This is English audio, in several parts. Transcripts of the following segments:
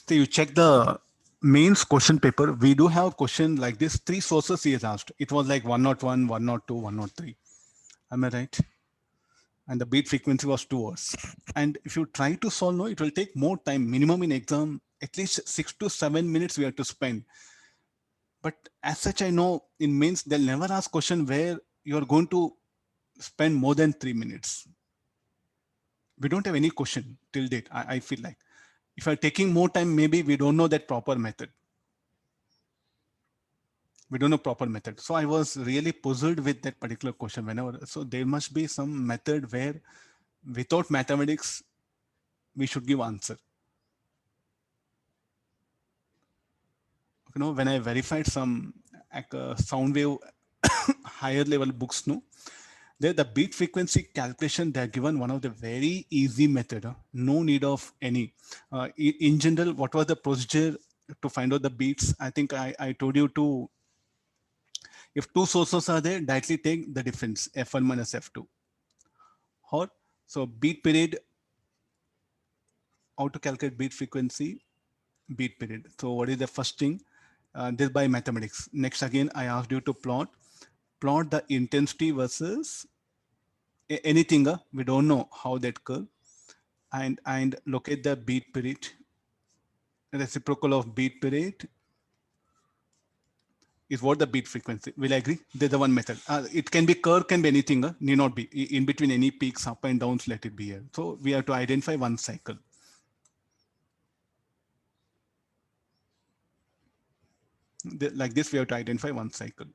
So you check the mains question paper. We do have question like this. Three sources he has asked. It was like 101, 102, 103. Am I right? And the beat frequency was 2 hours. And if you try to solve, no, it will take more time. Minimum in exam, at least 6 to 7 minutes we have to spend. But as such, I know in mains they'll never ask question where you're going to spend more than 3 minutes. We don't have any question till date. I feel like if you're taking more time, maybe we don't know that proper method. We don't know proper method. So I was really puzzled with that particular question whenever. So there must be some method where without mathematics, we should give answer. You know, when I verified some sound wave higher level books, no, there the beat frequency calculation they are given one of the very easy method. No need of any. In general, what was the procedure to find out the beats? I think I told you to, if two sources are there, directly take the difference F1 minus F2. Or so beat period, how to calculate beat frequency, beat period. So what is the first thing? This by mathematics. Next again, I asked you to plot the intensity versus anything. We don't know how that curve, and locate the beat period, reciprocal of beat period is what the beat frequency. Will I agree? There's the one method. It can be curve, can be anything. Need not be in between any peaks, up and downs. Let it be here. So we have to identify one cycle. Like this, we have to identify one cycle.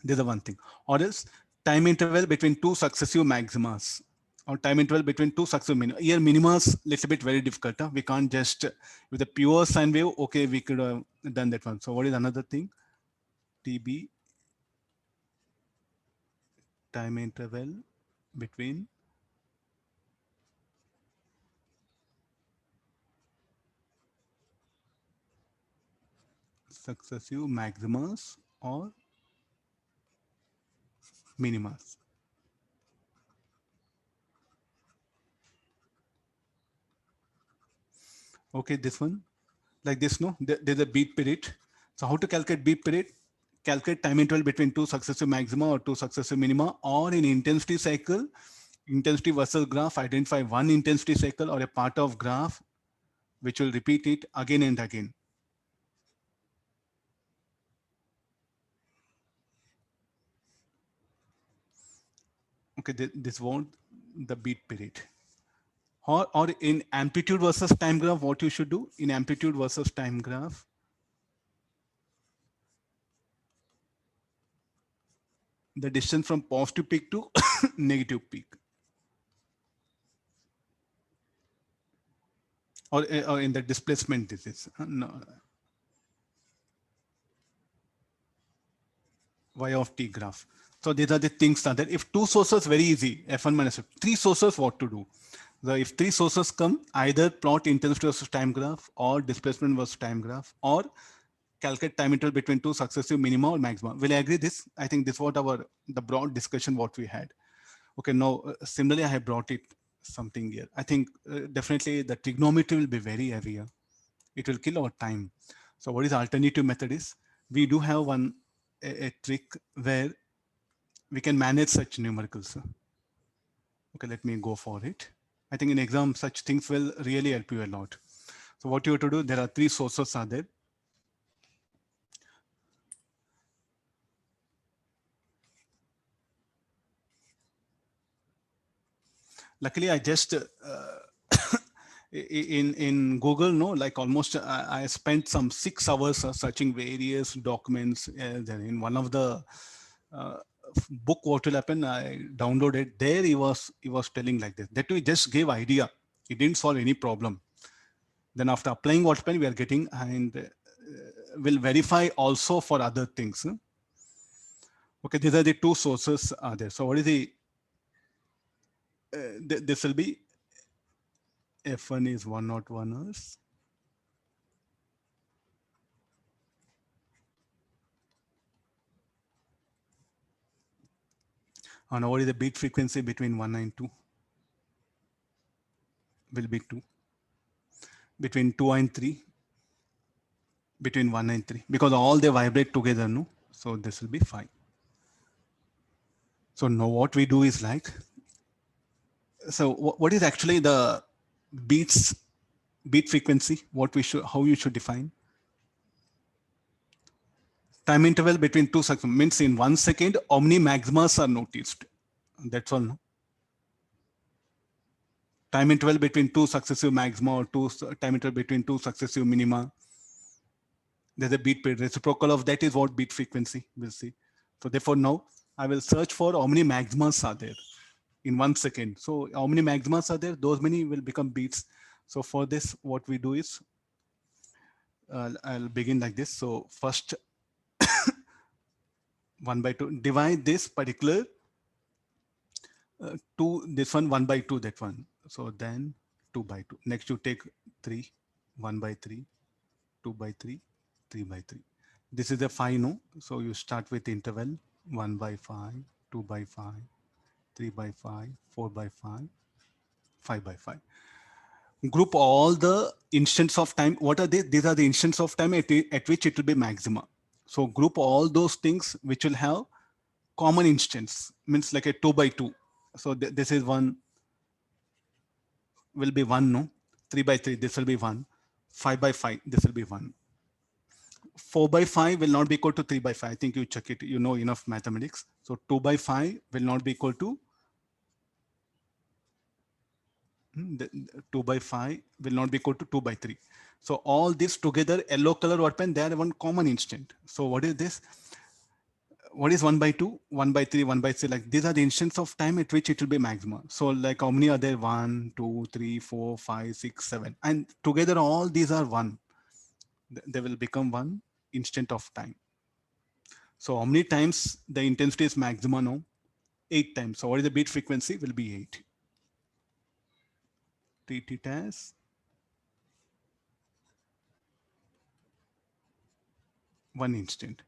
There's the one thing. Or else time interval between two successive maximas, or time interval between two successive minima. Here minimas little bit very difficult. We can't just with a pure sine wave. Okay, we could have done that one. So what is another thing? TB, time interval between successive maximas or minimas. Okay, this one like this, no? There's a beat period. So how to calculate beat period? Calculate time interval between two successive maxima or two successive minima, or in intensity cycle, intensity versus graph, identify one intensity cycle or a part of graph which will repeat it again and again. Okay, this won't the beat period. Or in amplitude versus time graph, what you should do in amplitude versus time graph, the distance from positive peak to negative peak. Or in the displacement, this is no, y of t graph. So these are the things that if two sources, very easy, F1 minus F. Three sources, what to do? So if three sources come, either plot intensity versus time graph, or displacement versus time graph, or calculate time interval between two successive minima or maxima. Will I agree this? I think this was the broad discussion what we had. Okay, now similarly, I have brought it something here. I think definitely the trigonometry will be very heavy here. It will kill our time. So what is the alternative method is, we do have a trick where we can manage such numericals. Okay, let me go for it. I think in exam, such things will really help you a lot. So what you have to do, there are three sources are there. Luckily, I just in Google, no, like almost I spent some 6 hours searching various documents. In one of the uh, book, what will happen? I downloaded there. He was telling like this. That we just gave idea. He didn't solve any problem. Then after applying what pen we are getting, and will verify also for other things. Okay, these are the two sources are there. So what is the this will be F1 is 101 hours. And what is the beat frequency between 1 and 2? Will be 2. between 2 and 3, between 1 and 3, because all they vibrate together, no? So this will be 5. So now what we do is like, so what is actually the beats, beat frequency? What we should, how you should define? Time interval between two seconds means in 1 second, how many maximas are noticed? That's all, no? Time interval between two successive maxima or time interval between two successive minima. There's a beat period. Reciprocal of that is what beat frequency we'll see. So therefore now I will search for how many maximas are there in 1 second. So how many maximas are there? Those many will become beats. So for this, what we do is I'll begin like this. So first 1 by 2, divide this particular this one 1 by 2, that one. So then 2 by 2. Next you take 3, 1 by 3, 2 by 3, 3 by 3. This is a 5, no? So you start with interval 1 by 5, 2 by 5, 3 by 5, 4 by 5, 5 by 5. Group all the instants of time. What are they? These are the instants of time at which it will be maxima. So group all those things which will have common instants, means like a 2 by 2. So this is one, will be 1, no? 3 by 3, this will be 1. 5 by 5, this will be 1. 4 by 5 will not be equal to 3 by 5. I think you check it, you know enough mathematics. So 2 by 5 will not be equal to 2 by 5 will not be equal to 2 by 3. So all this together, yellow color what pen, they are one common instant. So what is this? What is 1 by 2, 1 by 3, 1 by 3? Like these are the instants of time at which it will be maximum. So like how many are there? 1, 2, 3, 4, 5, 6, 7. And together all these are 1. They will become one instant of time. So how many times the intensity is maximum now? 8 times. So what is the beat frequency? Will be 8. Treat it as 1 instant.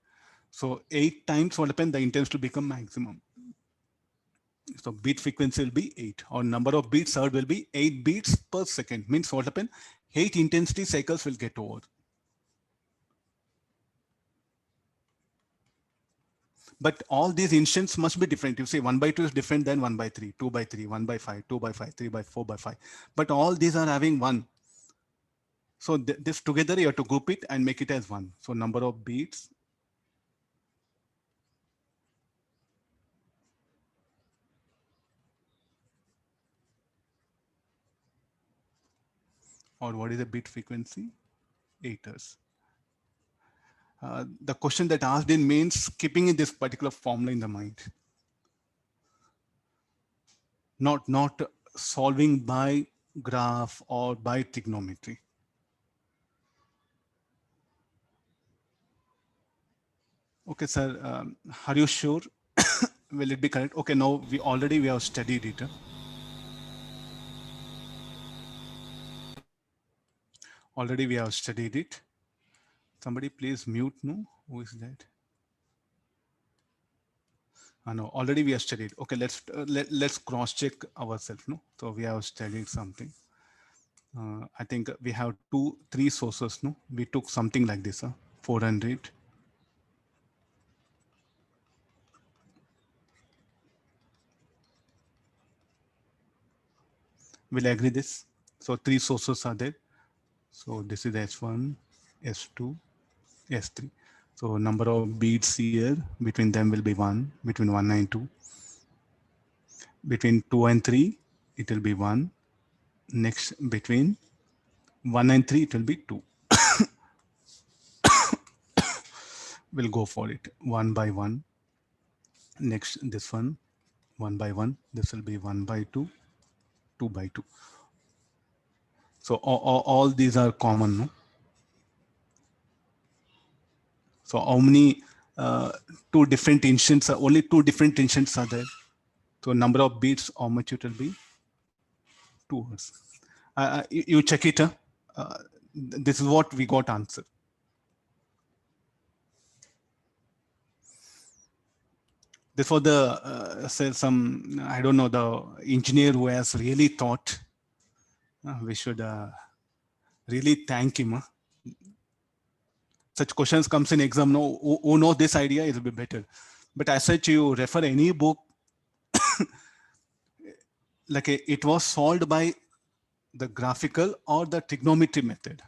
So 8 times what happens? The intensity will become maximum. So beat frequency will be 8, or number of beats heard will be 8 beats per second. Means what happens? 8 intensity cycles will get over. But all these instants must be different. You say 1 by 2 is different than 1 by 3, 2 by 3, 1 by 5, 2 by 5, 3 by 4 by 5. But all these are having 1. So this together you have to group it and make it as 1. So number of beats or what is the bit frequency? 8ers. The question that asked in means keeping in this particular formula in the mind. Not solving by graph or by trigonometry. Okay, sir, are you sure? Will it be correct? Okay, now we have studied it. Already we have studied it. Somebody please mute, no? Who is that? No, already we have studied. Okay, let's cross check ourselves, no? So we have studied something. I think we have 3 sources, no? We took something like this, 400. We'll agree this. So 3 sources are there. So this is S1, S2, S3. So number of beats here between them will be 1, between 1 and 2. Between 2 and 3, it will be 1. Next, between 1 and 3, it will be 2. We'll go for it 1 by 1. Next, this one 1 by 1. This will be 1 by 2, 2 by 2. So all these are common, no? So how many two different instants are only 2 different instants are there? So number of beats, how much it will be? 2 hours. You check it. This is what we got answer. This was the say some, I don't know, the engineer who has really thought we should really thank him. Such questions comes in exam. No, who know this idea, it will be better. But as such, you refer any book, like it was solved by the graphical or the trigonometry method.